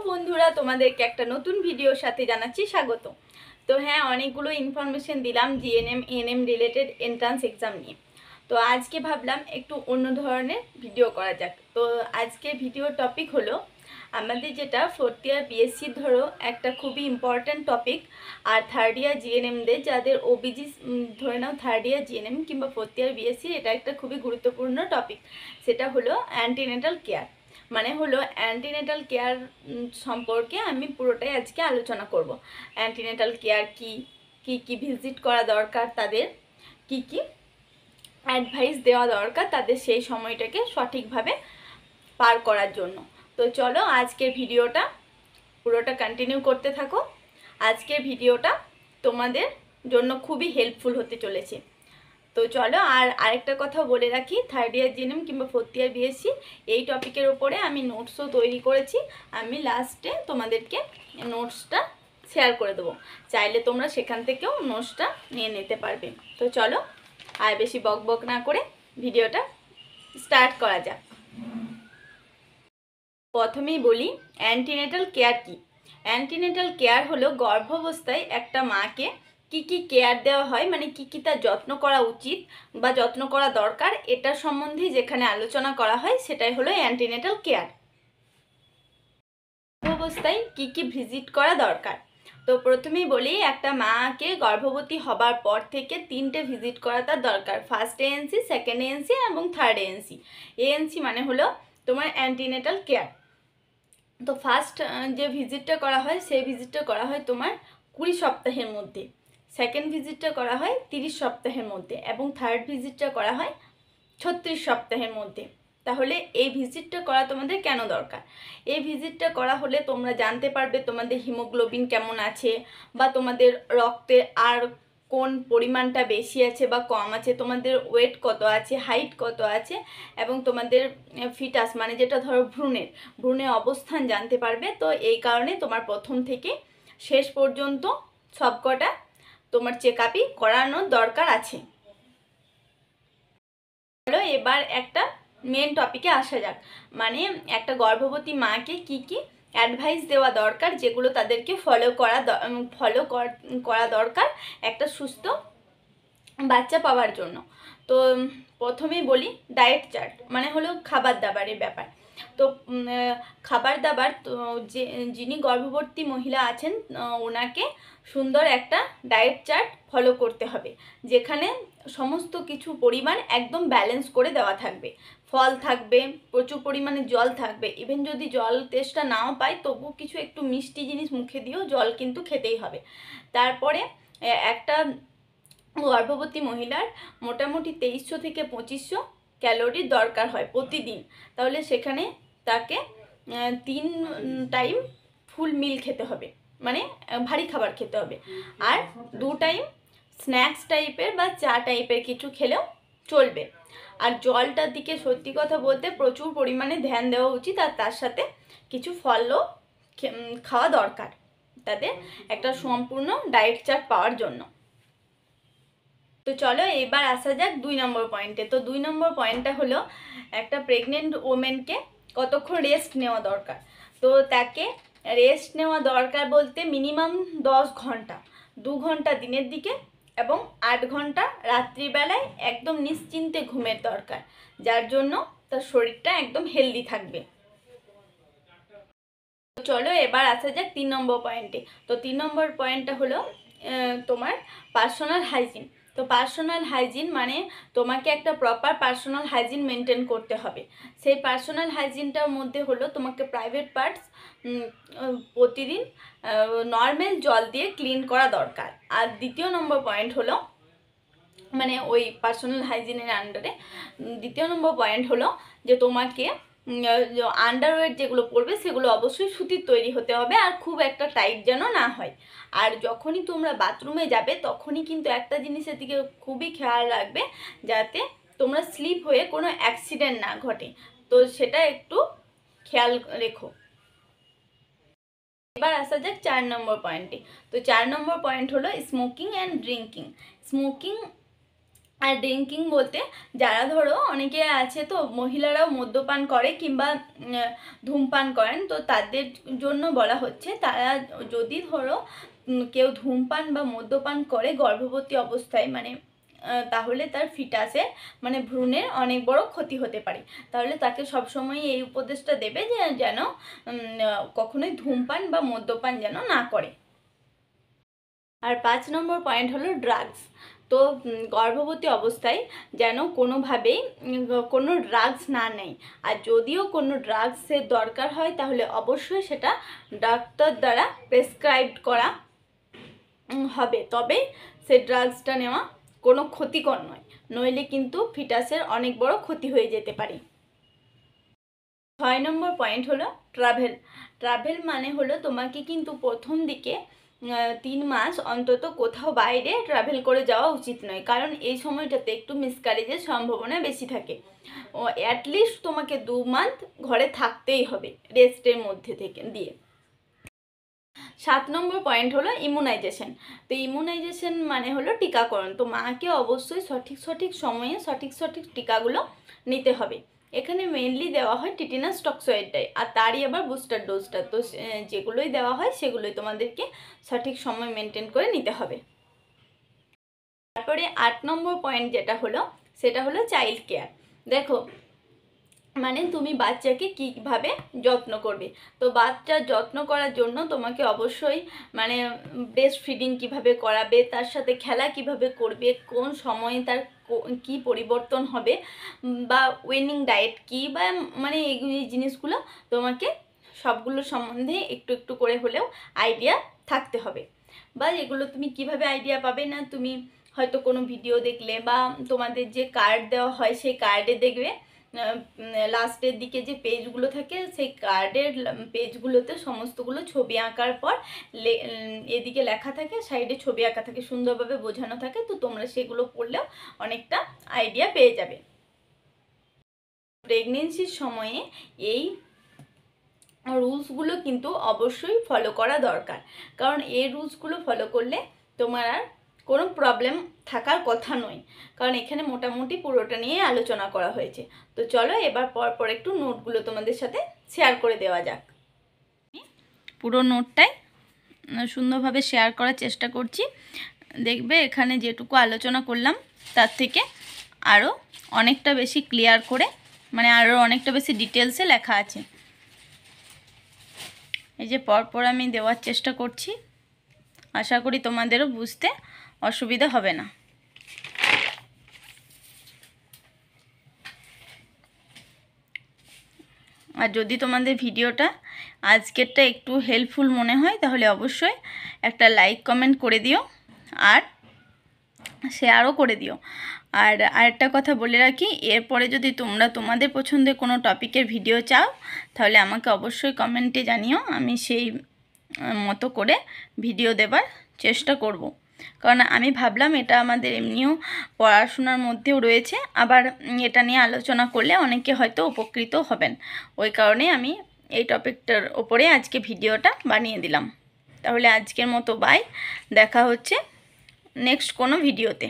বন্ধুরা, তোমাদেরকে একটা নতুন ভিডিওর সাথে জানাচ্ছি স্বাগত। তো হ্যাঁ, অনেকগুলো ইনফরমেশন দিলাম GNM ANM related entrance exam নিয়ে। তো আজকে ভাবলাম একটু অন্য ধরনের ভিডিও করা যাক। তো আজকে ভিডিওর টপিক হলো আমাদের যেটা ফোর্থ ইয়ার বিএসসি ধরো একটা খুবই ইম্পর্ট্যান্ট টপিক, আর থার্ড ইয়ার জিএনএমদের যাদের ওবিজি ধরে নাও থার্ড ইয়ার জিএনএম কিংবা ফোর্থ ইয়ার বিএসসি, এটা একটা খুবই গুরুত্বপূর্ণ টপিক। সেটা হলো অ্যান্টিনেটাল কেয়ার। মানে হলো অ্যান্টিনেটাল কেয়ার সম্পর্কে আমি পুরোটাই আজকে আলোচনা করব। অ্যান্টিনেটাল কেয়ার কি কি কি ভিজিট করা দরকার, তাদের কি কি অ্যাডভাইস দেওয়া দরকার তাদের সেই সময়টাকে সঠিকভাবে পার করার জন্য। তো চলো আজকের ভিডিওটা পুরোটা কন্টিনিউ করতে থাকো। আজকের ভিডিওটা তোমাদের জন্য খুবই হেল্পফুল হতে চলেছে। তো চলো, আর আরেকটা কথা বলে রাখি, থার্ড ইয়ার জিএনএম কিংবা ফোর্থ ইয়ার বিএসসি এই টপিকের ওপরে আমি নোটসও তৈরি করেছি। আমি লাস্টে তোমাদেরকে নোটসটা শেয়ার করে দেবো, চাইলে তোমরা সেখান থেকেও নোটসটা নিয়ে নিতে পারবে। তো চলো আর বেশি বক বক না করে ভিডিওটা স্টার্ট করা যাক। প্রথমেই বলি অ্যান্টিনেটাল কেয়ার কি। অ্যান্টিনেটাল কেয়ার হলো গর্ভাবস্থায় একটা মাকে কি কি কেয়ার দেওয়া হয়, মানে কি কি তার যত্ন করা উচিত বা যত্ন করা দরকার, এটা সম্বন্ধে যেখানে আলোচনা করা হয় সেটাই হলো অ্যান্টিনেটাল কেয়ার। গর্ভাবস্থায় কি কি ভিজিট করা দরকার। তো প্রথমেই বলি, একটা মাকে গর্ভবতী হবার পর থেকে 3টে ভিজিট করা তার দরকার। ফার্স্ট এএনসি, সেকেন্ড এএনসি এবং থার্ড এএনসি। এএনসি মানে হলো তোমার অ্যান্টিনেটাল কেয়ার। তো ফার্স্ট যে ভিজিটটা করা হয় সেই ভিজিটটা করা হয় তোমার 20 সপ্তাহের মধ্যে, সেকেন্ড ভিজিটটা করা হয় 30 সপ্তাহের মধ্যে এবং থার্ড ভিজিটটা করা হয় 36 সপ্তাহের মধ্যে। তাহলে এই ভিজিটটা করা তোমাদের কেন দরকার? এই ভিজিটটা করা হলে তোমরা জানতে পারবে তোমাদের হিমোগ্লোবিন কেমন আছে, বা তোমাদের রক্তে আর কোন পরিমাণটা বেশি আছে বা কম আছে, তোমাদের ওয়েট কত আছে, হাইট কত আছে, এবং তোমাদের ফিটাস মানে যেটা ধরো ভ্রূণের অবস্থান জানতে পারবে। তো এই কারণে তোমার প্রথম থেকে শেষ পর্যন্ত সবকটা তোমার চেক আপই করানোর দরকার আছে। চলো এবার একটা মেন টপিকে আসা যাক, মানে একটা গর্ভবতী মাকে কি কি অ্যাডভাইস দেওয়া দরকার, যেগুলো তাদেরকে ফলো করা দরকার একটা সুস্থ বাচ্চা পাওয়ার জন্য। তো প্রথমেই বলি ডায়েট চার্ট, মানে হলো খাবার দাবারের ব্যাপার। তো খাবার দাবার, তো যিনি গর্ভবতী মহিলা আছেন ওনাকে সুন্দর একটা ডায়েট চার্ট ফলো করতে হবে, যেখানে সমস্ত কিছু পরিমাণ একদম ব্যালেন্স করে দেওয়া থাকবে। ফল থাকবে, প্রচুর পরিমাণে জল থাকবে, ইভেন যদি জল তেষ্টা নাও পায় তবু কিছু একটু মিষ্টি জিনিস মুখে দিয়েও জল কিন্তু খেতেই হবে। তারপরে একটা গর্ভবতী মহিলার মোটামুটি 2300 থেকে 2500 ক্যালোরির দরকার হয় প্রতিদিন। তাহলে সেখানে তাকে 3 টাইম ফুল মিল খেতে হবে, মানে ভারী খাবার খেতে হবে, আর 2 টাইম স্ন্যাক্স টাইপের বা চা টাইপের কিছু খেলেও চলবে। আর জলটার দিকে সত্যি কথা বলতে প্রচুর পরিমাণে ধ্যান দেওয়া উচিত, আর তার সাথে কিছু ফলও খাওয়া দরকার তাদের একটা সম্পূর্ণ ডায়েট চার্ট পাওয়ার জন্য। তো চলো এবার আসা যাক 2 নম্বর পয়েন্টে। তো 2 নম্বর পয়েন্টটা হলো একটা প্রেগনেন্ট ওমেনকে কতক্ষণ রেস্ট নেওয়া দরকার। তো তাকে রেস্ট নেওয়া দরকার বলতে মিনিমাম 10 ঘন্টা, 2 ঘন্টা দিনের দিকে এবং 8 ঘন্টা রাত্রিবেলায় একদম নিশ্চিন্তে ঘুমের দরকার, যার জন্য তার শরীরটা একদম হেলদি থাকবে। চলো এবার আসা যাক 3 নম্বর পয়েন্টে। তো 3 নম্বর পয়েন্টটা হলো তোমার পার্সোনাল হাইজিন। তো পার্সোনাল হাইজিন মানে তোমাকে একটা প্রপার পার্সোনাল হাইজিন মেনটেন করতে হবে। সেই পার্সোনাল হাইজিনটার মধ্যে হলো তোমাকে প্রাইভেট পার্টস প্রতিদিন নর্মাল জল দিয়ে ক্লিন করা দরকার। আর দ্বিতীয় নম্বর পয়েন্ট হলো, মানে ওই পার্সোনাল হাইজিনের আন্ডারে দ্বিতীয় নম্বর পয়েন্ট হলো যে তোমাকে আন্ডারওয়্যার যেগুলো পরবে সেগুলো অবশ্যই সুতির তৈরি হতে হবে, আর খুব একটা টাইট যেন না হয়। আর যখনই তোমরা বাথরুমে যাবে তখনই কিন্তু একটা জিনিসের দিকে খুবই খেয়াল রাখবে, যাতে তোমরা স্লিপ হয়ে কোনো অ্যাক্সিডেন্ট না ঘটে। তো সেটা একটু খেয়াল রেখো। এবার আসা যাক 4 নম্বর পয়েন্টে। তো 4 নম্বর পয়েন্ট হলো স্মোকিং অ্যান্ড ড্রিঙ্কিং। স্মোকিং আর ড্রিঙ্কিং বলতে যারা ধরো অনেকে আছে তো মহিলারাও মদ্যপান করে কিংবা ধূমপান করেন, তো তাদের জন্য বলা হচ্ছে তারা যদি ধরো কেউ ধূমপান বা মদ্যপান করে গর্ভবতী অবস্থায়, মানে তাহলে তার ফিটাসে মানে ভ্রূণের অনেক বড় ক্ষতি হতে পারে। তাহলে তাকে সবসময় এই উপদেশটা দেবে যে যেন কখনোই ধূমপান বা মদ্যপান যেন না করে। আর 5 নম্বর পয়েন্ট হলো ড্রাগস। তো গর্ভবতী অবস্থায় যেন কোনোভাবেই কোনো ড্রাগস না নেয়, আর যদিও কোনো ড্রাগসের দরকার হয় তাহলে অবশ্যই সেটা ডাক্তার দ্বারা প্রেসক্রাইবড করা হবে, তবে সে ড্রাগসটা নেওয়া কোনো ক্ষতিকর নয়, নইলে কিন্তু ফিটাসের অনেক বড় ক্ষতি হয়ে যেতে পারে। 6 নম্বর পয়েন্ট হলো ট্রাভেল। ট্রাভেল মানে হলো তোমাকে কিন্তু প্রথম দিকে 3 মাস অন্তত কোথাও বাইরে ট্রাভেল করে যাওয়া উচিত নয়, কারণ এই সময়টাতে একটু মিসক্যারেজের সম্ভাবনা বেশি থাকে। অ্যাটলিস্ট তোমাকে 2 মান্থ ঘরে থাকতেই হবে রেস্টের মধ্যে থেকে দিয়ে। 7 নম্বর পয়েন্ট হলো ইমিউনাইজেশন। তো ইমিউনাইজেশন মানে হলো টিকাকরণ। তো মাকে অবশ্যই সঠিক সময়ে সঠিক টিকাগুলো নিতে হবে। এখানে মেনলি দেওয়া হয় টিটেনাস টক্সয়েডটাই, আর তারই আবার বুস্টার ডোজটা। তো যেগুলোই দেওয়া হয় সেগুলোই তোমাদেরকে সঠিক সময় মেনটেন করে নিতে হবে। তারপরে 8 নম্বর পয়েন্ট যেটা হলো সেটা হলো চাইল্ড কেয়ার। দেখো মানে তুমি বাচ্চাকে কীভাবে যত্ন করবে। তো বাচ্চার যত্ন করার জন্য তোমাকে অবশ্যই মানে ব্রেস্ট ফিডিং কীভাবে করাবে, তার সাথে খেলা কিভাবে করবে, কোন সময়ে তার কি পরিবর্তন হবে, বা উইনিং ডায়েট কী, বা মানে এই জিনিসগুলো তোমাকে সবগুলো সম্বন্ধে একটু করে হলেও আইডিয়া থাকতে হবে। বা এগুলো তুমি কিভাবে আইডিয়া পাবে না, তুমি হয়তো কোনো ভিডিও দেখলে বা তোমাদের যে কার্ড দেওয়া হয় সেই কার্ডে দেখবে লাস্টের দিকে যে পেজগুলো থাকে সেই কার্ডের পেজগুলোতে সমস্তগুলো ছবি আঁকার পর এদিকে লেখা থাকে, সাইডে ছবি আঁকা থাকে, সুন্দরভাবে বোঝানো থাকে। তো তোমরা সেগুলো পড়লেও অনেকটা আইডিয়া পেয়ে যাবে। প্রেগনেন্সির সময়ে এই রুলসগুলো কিন্তু অবশ্যই ফলো করা দরকার, কারণ এই রুলসগুলো ফলো করলে তোমার আর কোনো প্রবলেম থাকার কথা নয়, কারণ এখানে মোটামুটি পুরোটা নিয়ে আলোচনা করা হয়েছে। তো চলো এবার পর একটু নোটগুলো তোমাদের সাথে শেয়ার করে দেওয়া যাক। পুরো নোটটাই সুন্দরভাবে শেয়ার করার চেষ্টা করছি। দেখবে এখানে যেটুকু আলোচনা করলাম তার থেকে আরও অনেকটা বেশি ক্লিয়ার করে, মানে আরও অনেকটা বেশি ডিটেলসে লেখা আছে। এই যে পরপর আমি দেওয়ার চেষ্টা করছি, আশা করি তোমাদেরও বুঝতে অসুবিধা হবে না। আর যদি তোমাদের ভিডিওটা আজকেরটা একটু হেল্পফুল মনে হয় তাহলে অবশ্যই একটা লাইক কমেন্ট করে দিও আর শেয়ারও করে দিও। আর আরেকটা কথা বলে রাখি, এরপরে যদি তোমরা তোমাদের পছন্দের কোনো টপিকের ভিডিও চাও তাহলে আমাকে অবশ্যই কমেন্টে জানিও, আমি সেই মতো করে ভিডিও দেবার চেষ্টা করব। কারণ আমি ভাবলাম এটা আমাদের এমনিও পড়াশোনার মধ্যেও রয়েছে, আবার এটা নিয়ে আলোচনা করলে অনেকে হয়তো উপকৃত হবেন, ওই কারণে আমি এই টপিকটার ওপরে আজকে ভিডিওটা বানিয়ে দিলাম। তাহলে আজকের মতো বাই, দেখা হচ্ছে নেক্সট কোনো ভিডিওতে।